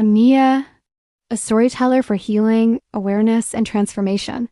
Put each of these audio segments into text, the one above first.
I'm Mia, a storyteller for healing, awareness, and transformation.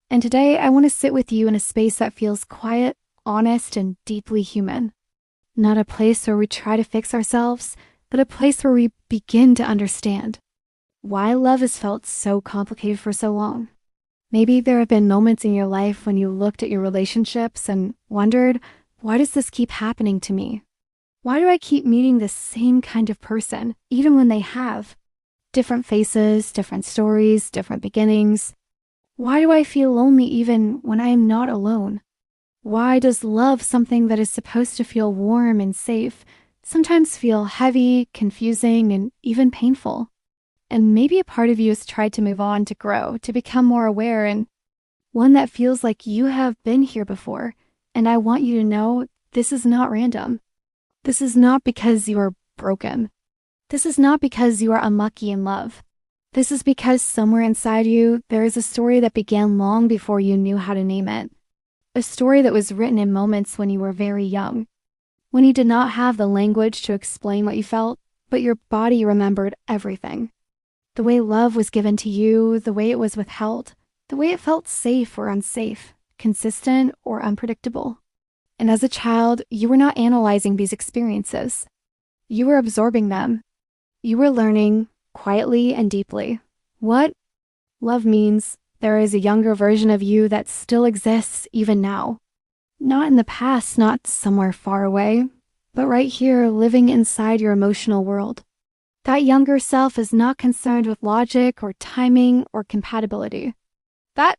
And today I want to sit with you in a space that feels quiet, honest, and deeply human. Not a place where we try to fix ourselves, but a place where we begin to understand why love has felt so complicated for so long. Maybe there have been moments in your life when you looked at your relationships and wondered, why does this keep happening to me? Why do I keep meeting the same kind of person, even when they have different faces, different stories, different beginnings? Why do I feel lonely even when I am not alone? Why does love, something that is supposed to feel warm and safe, sometimes feel heavy, confusing, and even painful? And maybe a part of you has tried to move on, to grow, to become more aware, and one that feels like you have been here before. And I want you to know this is not random. This is not because you are broken. This is not because you are unlucky in love. This is because somewhere inside you, there is a story that began long before you knew how to name it. A story that was written in moments when you were very young, when you did not have the language to explain what you felt, but your body remembered everything. The way love was given to you, the way it was withheld, the way it felt safe or unsafe, consistent or unpredictable. And as a child, you were not analyzing these experiences. You were absorbing them. You were learning, quietly and deeply, what love means. There is a younger version of you that still exists even now. Not in the past, not somewhere far away, but right here, living inside your emotional world. That younger self is not concerned with logic or timing or compatibility. That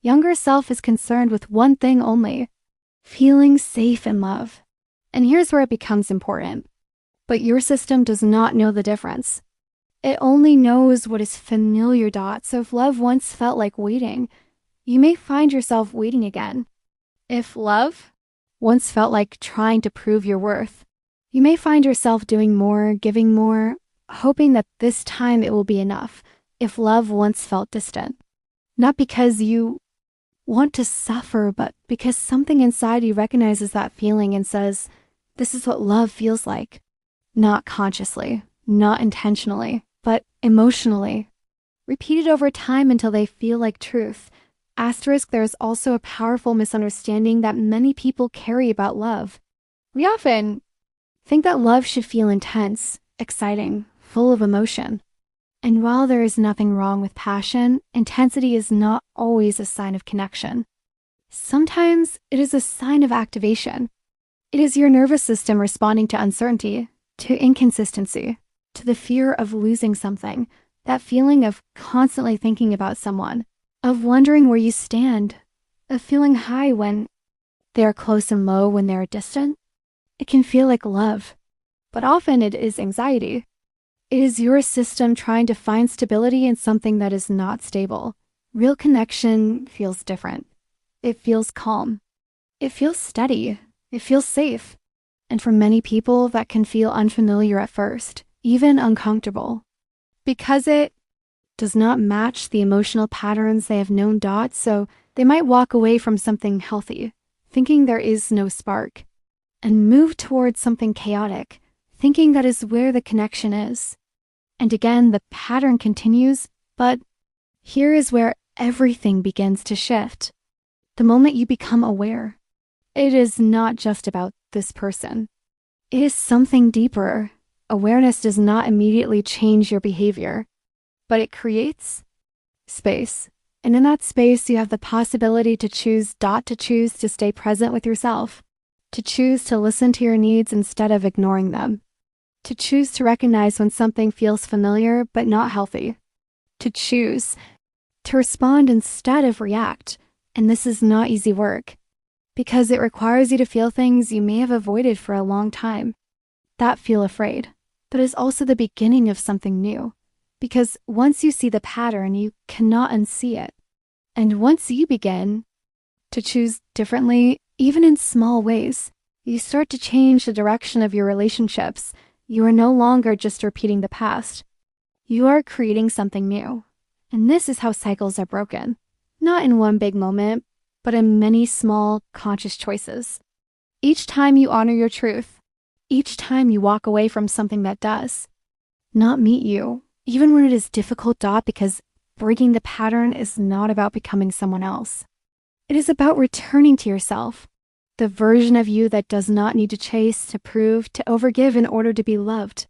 younger self is concerned with one thing only: feeling safe in love. And here's where it becomes important. But your system does not know the difference. It only knows what is familiar. So if love once felt like waiting, you may find yourself waiting again. If love once felt like trying to prove your worth, you may find yourself doing more, giving more, hoping that this time it will be enough. If love once felt distant, not because you want to suffer, but because something inside you recognizes that feeling and says, this is what love feels like. Not consciously, not intentionally, but emotionally. Repeated over time until they feel like truth. Asterisk, there is also a powerful misunderstanding that many people carry about love. We often think that love should feel intense, exciting, full of emotion. And while there is nothing wrong with passion, intensity is not always a sign of connection. Sometimes it is a sign of activation. It is your nervous system responding to uncertainty, to inconsistency, to the fear of losing something, that feeling of constantly thinking about someone, of wondering where you stand, of feeling high when they are close and low when they are distant. It can feel like love, but often it is anxiety. It is your system trying to find stability in something that is not stable. Real connection feels different. It feels calm. It feels steady. It feels safe. And for many people, that can feel unfamiliar at first, even uncomfortable, because it does not match the emotional patterns they have known. So they might walk away from something healthy, thinking there is no spark, and move towards something chaotic, thinking that is where the connection is. And again, the pattern continues, but here is where everything begins to shift. The moment you become aware, it is not just about this person. It is something deeper. Awareness does not immediately change your behavior, but it creates space. And in that space, you have the possibility to choose to stay present with yourself, to choose to listen to your needs instead of ignoring them, to choose to recognize when something feels familiar but not healthy, to choose to respond instead of react. And this is not easy work, because it requires you to feel things you may have avoided for a long time, that feel afraid, but is also the beginning of something new. Because once you see the pattern, you cannot unsee it. And once you begin to choose differently, even in small ways, you start to change the direction of your relationships. You are no longer just repeating the past. You are creating something new. And this is how cycles are broken. Not in one big moment, but in many small, conscious choices. Each time you honor your truth, each time you walk away from something that does not meet you even when it is difficult, because breaking the pattern is not about becoming someone else. It is about returning to yourself, the version of you that does not need to chase, to prove, to overgive in order to be loved.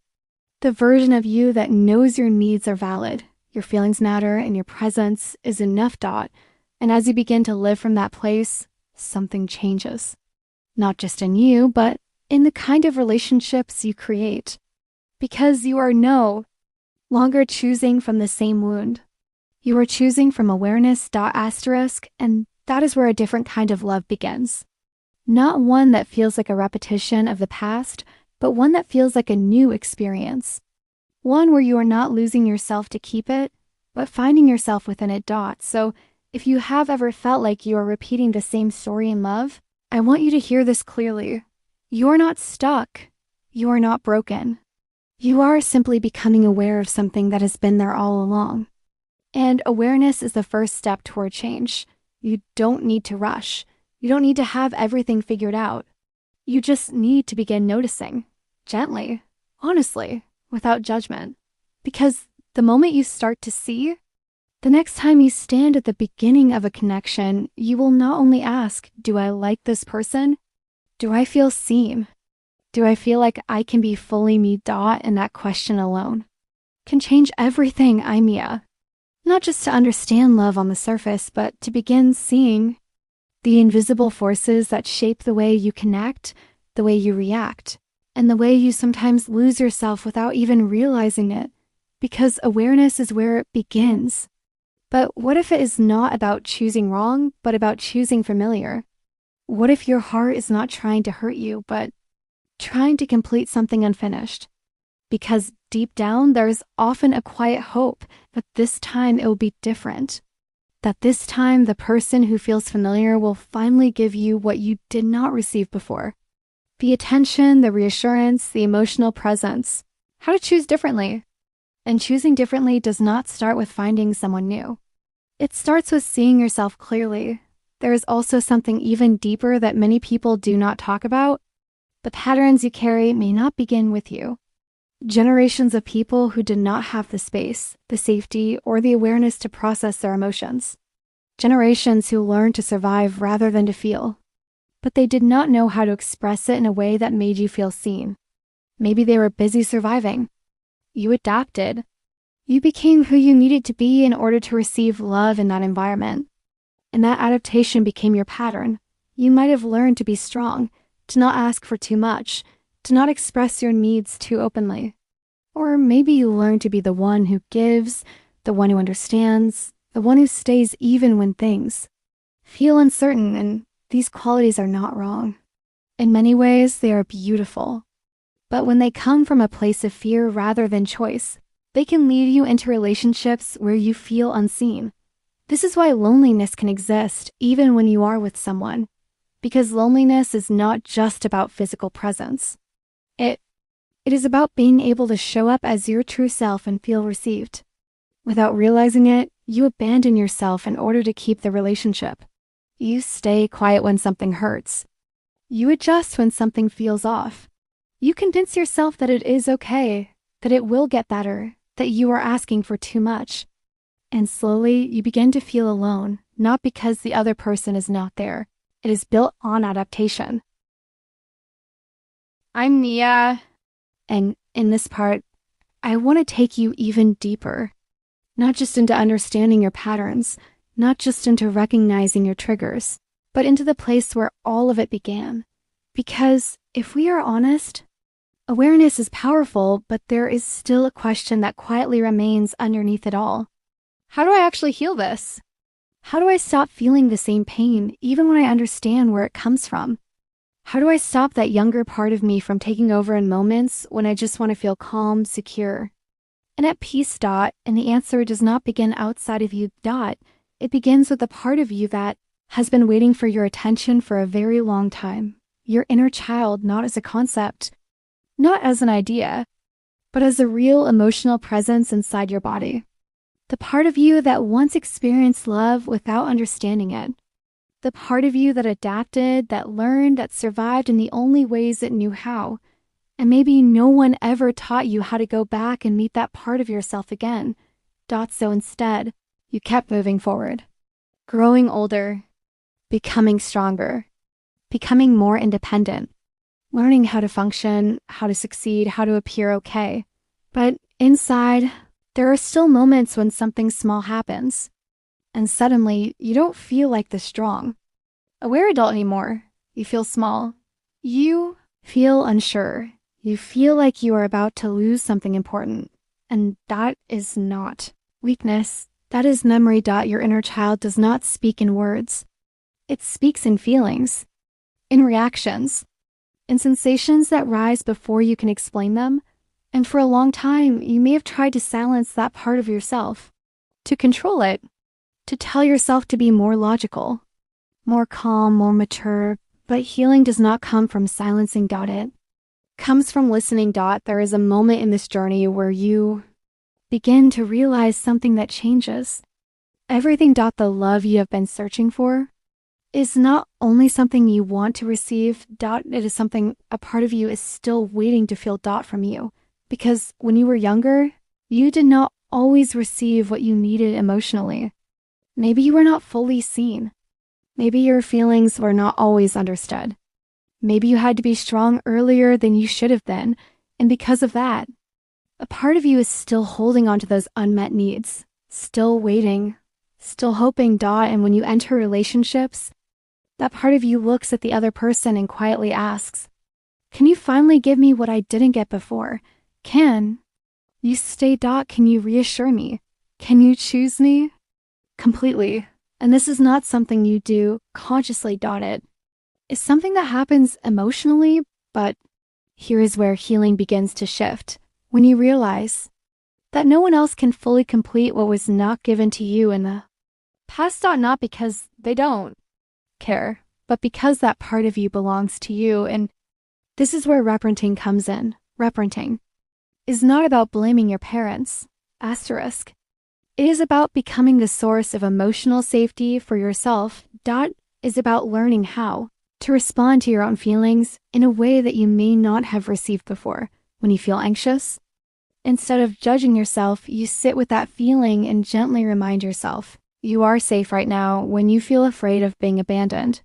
The version of you that knows your needs are valid, your feelings matter, and your presence is enough. And as you begin to live from that place, something changes. Not just in you, but in the kind of relationships you create. Because you are no longer choosing from the same wound. You are choosing from awareness. And that is where a different kind of love begins. Not one that feels like a repetition of the past, but one that feels like a new experience. One where you are not losing yourself to keep it, but finding yourself within it. So if you have ever felt like you are repeating the same story in love, I want you to hear this clearly. You are not stuck. You are not broken. You are simply becoming aware of something that has been there all along. And awareness is the first step toward change. You don't need to rush. You don't need to have everything figured out. You just need to begin noticing, gently, honestly, without judgment. Because the moment you start to see, the next time you stand at the beginning of a connection, you will not only ask, do I like this person? Do I feel seen? Do I feel like I can be fully me? And that question alone can change everything. Mia. Not just to understand love on the surface, but to begin seeing the invisible forces that shape the way you connect, the way you react, and the way you sometimes lose yourself without even realizing it, because awareness is where it begins. But what if it is not about choosing wrong, but about choosing familiar? What if your heart is not trying to hurt you, but trying to complete something unfinished? Because deep down, there is often a quiet hope that this time it will be different. That this time, the person who feels familiar will finally give you what you did not receive before. The attention, the reassurance, the emotional presence. How to choose differently. And choosing differently does not start with finding someone new. It starts with seeing yourself clearly. There is also something even deeper that many people do not talk about. The patterns you carry may not begin with you. Generations of people who did not have the space, the safety, or the awareness to process their emotions. Generations who learned to survive rather than to feel. But they did not know how to express it in a way that made you feel seen. Maybe they were busy surviving. You adapted. You became who you needed to be in order to receive love in that environment. And that adaptation became your pattern. You might have learned to be strong, to not ask for too much, to not express your needs too openly. Or maybe you learned to be the one who gives, the one who understands, the one who stays even when things feel uncertain, and these qualities are not wrong. In many ways, they are beautiful. But when they come from a place of fear rather than choice, they can lead you into relationships where you feel unseen. This is why loneliness can exist even when you are with someone. Because loneliness is not just about physical presence. It is about being able to show up as your true self and feel received. Without realizing it, you abandon yourself in order to keep the relationship. You stay quiet when something hurts. You adjust when something feels off. You convince yourself that it is okay, that it will get better, that you are asking for too much. And slowly, you begin to feel alone, not because the other person is not there. It is built on adaptation. I'm Nia, and in this part, I want to take you even deeper. Not just into understanding your patterns, not just into recognizing your triggers, but into the place where all of it began. Because if we are honest, awareness is powerful, but there is still a question that quietly remains underneath it all. How do I actually heal this? How do I stop feeling the same pain, even when I understand where it comes from? How do I stop that younger part of me from taking over in moments when I just want to feel calm, secure, and at peace? And the answer does not begin outside of you. It begins with the part of you that has been waiting for your attention for a very long time. Your inner child, not as a concept, not as an idea, but as a real emotional presence inside your body. The part of you that once experienced love without understanding it. The part of you that adapted, that learned, that survived in the only ways it knew how. And maybe no one ever taught you how to go back and meet that part of yourself again. So instead, you kept moving forward, growing older, becoming stronger, becoming more independent, learning how to function, how to succeed, how to appear okay. But inside, there are still moments when something small happens, and suddenly you don't feel like the strong, aware adult anymore. You feel small. You feel unsure. You feel like you are about to lose something important, and that is not weakness. That is memory. Your inner child does not speak in words. It speaks in feelings, in reactions, in sensations that rise before you can explain them. And for a long time, you may have tried to silence that part of yourself, to control it, to tell yourself to be more logical, more calm, more mature. But healing does not come from silencing it. Comes from listening. There is a moment in this journey where you begin to realize something that changes. Everything. The love you have been searching for is not only something you want to receive. It is something a part of you is still waiting to feel. From you. Because when you were younger, you did not always receive what you needed emotionally. Maybe you were not fully seen. Maybe your feelings were not always understood. Maybe you had to be strong earlier than you should have been, and because of that, a part of you is still holding on to those unmet needs, still waiting, still hoping. And when you enter relationships, that part of you looks at the other person and quietly asks, "Can you finally give me what I didn't get before? Can you stay? Can you reassure me? Can you choose me completely?" And this is not something you do consciously. It's something that happens emotionally, but here is where healing begins to shift. When you realize that no one else can fully complete what was not given to you in the past. Not because they don't care, but because that part of you belongs to you. And this is where reparenting comes in. Reparenting is not about blaming your parents. Asterisk. It is about becoming the source of emotional safety for yourself. Is about learning how to respond to your own feelings in a way that you may not have received before. When you feel anxious, instead of judging yourself, you sit with that feeling and gently remind yourself, you are safe right now. When you feel afraid of being abandoned,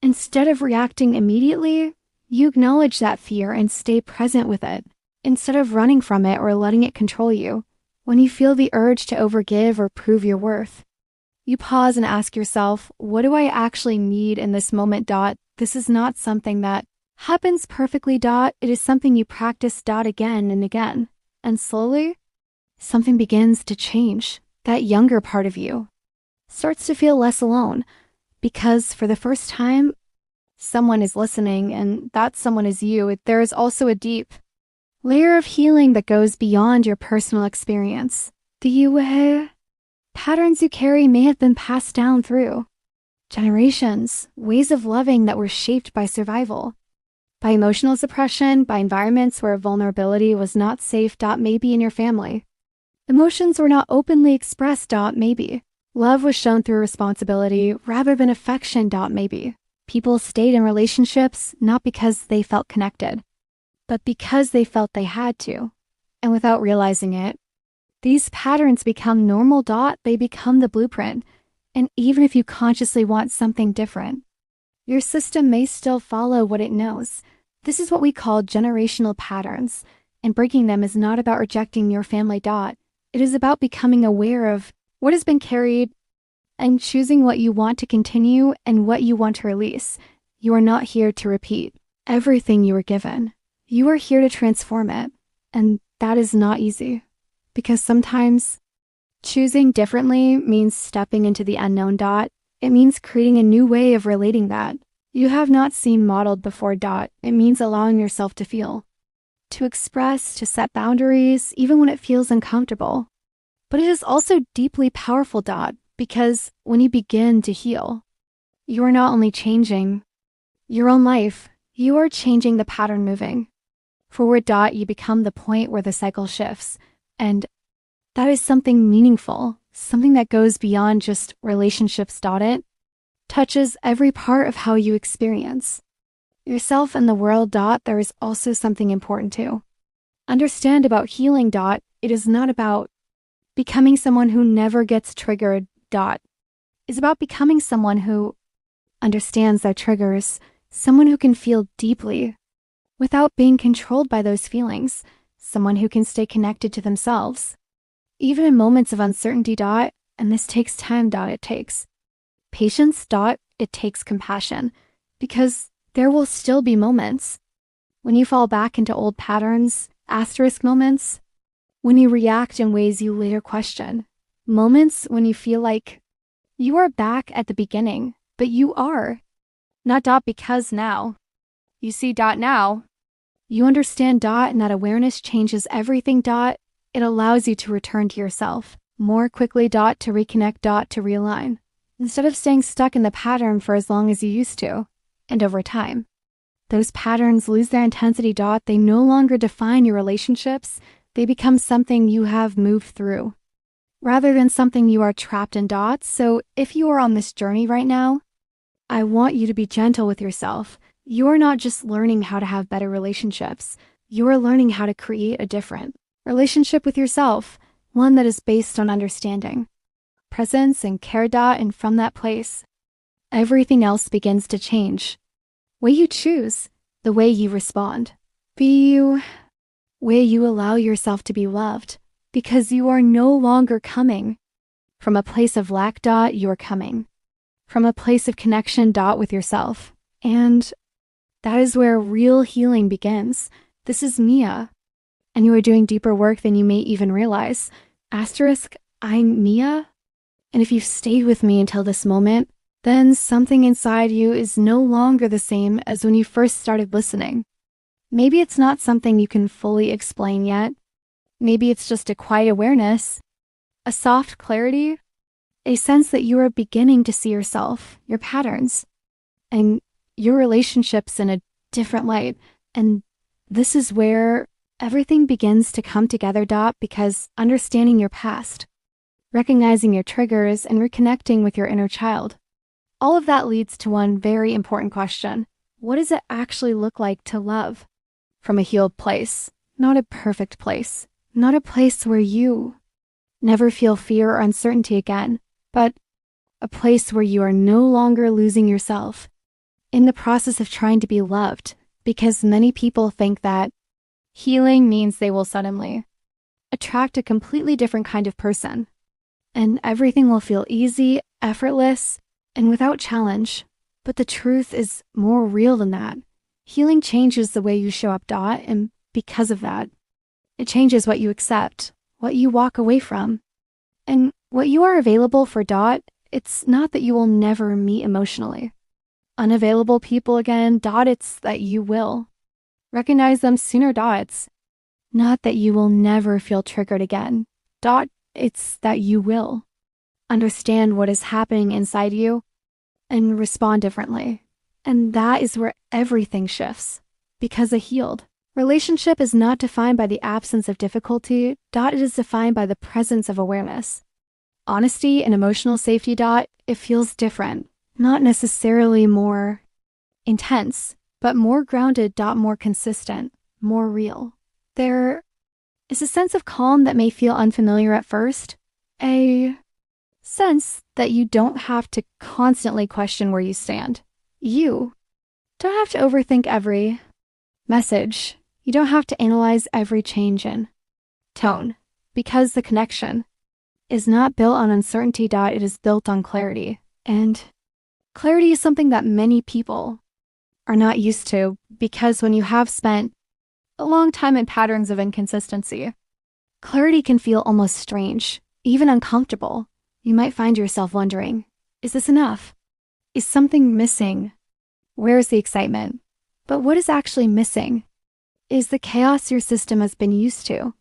instead of reacting immediately, you acknowledge that fear and stay present with it, instead of running from it or letting it control you. When you feel the urge to overgive or prove your worth, you pause and ask yourself, what do I actually need in this moment? This is not something that happens perfectly. It is something you practice. Again and again. And slowly, something begins to change. That younger part of you starts to feel less alone, because for the first time, someone is listening, and that someone is you. There is also a deep layer of healing that goes beyond your personal experience. The patterns you carry may have been passed down through generations, ways of loving that were shaped by survival, by emotional suppression, by environments where vulnerability was not safe. Maybe in your family, emotions were not openly expressed. Maybe love was shown through responsibility rather than affection. Maybe people stayed in relationships not because they felt connected, but because they felt they had to. And without realizing it, these patterns become normal. They become the blueprint. And even if you consciously want something different, your system may still follow what it knows. This is what we call generational patterns. And breaking them is not about rejecting your family. It is about becoming aware of what has been carried and choosing what you want to continue and what you want to release. You are not here to repeat everything you were given. You are here to transform it. And that is not easy, because sometimes choosing differently means stepping into the unknown. It means creating a new way of relating that you have not seen modeled before. It means allowing yourself to feel, to express, to set boundaries, even when it feels uncomfortable. But it is also deeply powerful. Because when you begin to heal, you are not only changing your own life, you are changing the pattern moving forward. You become the point where the cycle shifts. And that is something meaningful, something that goes beyond just relationships. It touches every part of how you experience yourself and the world. There is also something important too. Understand about healing. It is not about becoming someone who never gets triggered. It's about becoming someone who understands their triggers, someone who can feel deeply without being controlled by those feelings, someone who can stay connected to themselves. Even in moments of uncertainty. And this takes time. It takes patience. It takes compassion, because there will still be moments when you fall back into old patterns, asterisk moments, when you react in ways you later question, moments when you feel like you are back at the beginning, but you are not. Because now you see. Now you understand. And that awareness changes everything. It allows you to return to yourself more quickly. To reconnect. To realign, instead of staying stuck in the pattern for as long as you used to. And over time, those patterns lose their intensity. They no longer define your relationships. They become something you have moved through, rather than something you are trapped in. So if you are on this journey right now, I want you to be gentle with yourself. You are not just learning how to have better relationships. You are learning how to create a different relationship with yourself, one that is based on understanding, presence, and care. And from that place, everything else begins to change. Way you choose, the way you respond, way you allow yourself to be loved, because you are no longer coming from a place of lack. You are coming from a place of connection. With yourself. And that is where real healing begins. This is Mia, and you are doing deeper work than you may even realize. Asterisk, I'm Mia, and if you've stayed with me until this moment, then something inside you is no longer the same as when you first started listening. Maybe it's not something you can fully explain yet. Maybe it's just a quiet awareness, a soft clarity, a sense that you are beginning to see yourself, your patterns, and your relationships in a different light. And this is where everything begins to come together. Because understanding your past, recognizing your triggers, and reconnecting with your inner child, all of that leads to one very important question. What does it actually look like to love from a healed place? Not a perfect place, not a place where you never feel fear or uncertainty again, but a place where you are no longer losing yourself in the process of trying to be loved. Because many people think that healing means they will suddenly attract a completely different kind of person, and everything will feel easy, effortless, and without challenge. But the truth is more real than that. Healing changes the way you show up. And because of that, it changes what you accept, what you walk away from, and what you are available for. It's not that you will never meet emotionally unavailable people again. It's that you will recognize them sooner. It's not that you will never feel triggered again. It's that you will understand what is happening inside you and respond differently. And that is where everything shifts, because a healed relationship is not defined by the absence of difficulty. It is defined by the presence of awareness, honesty, and emotional safety. It feels different, not necessarily more intense, but more grounded. More consistent, more real. There is a sense of calm that may feel unfamiliar at first, a sense that you don't have to constantly question where you stand. You don't have to overthink every message. You don't have to analyze every change in tone, because the connection is not built on uncertainty. It is built on clarity. And clarity is something that many people are not used to, because when you have spent a long time in patterns of inconsistency, clarity can feel almost strange, even uncomfortable. You might find yourself wondering, is this enough? Is something missing? Where's the excitement? But what is actually missing is the chaos your system has been used to.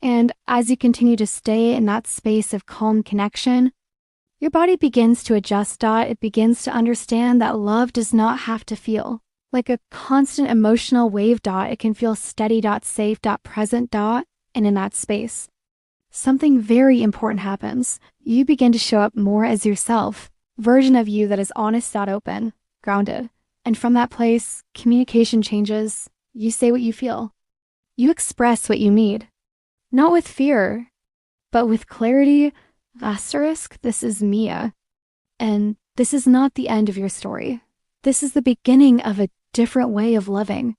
And as you continue to stay in that space of calm connection, your body begins to adjust. It begins to understand that love does not have to feel like a constant emotional wave. It can feel steady. Safe. Present. And in that space, something very important happens. You begin to show up more as yourself, version of you that is honest. Open, grounded, And from that place, communication changes. You say what you feel. You express what you need. Not with fear, but with clarity. Asterisk, this is Mia. And this is not the end of your story. This is the beginning of a different way of loving.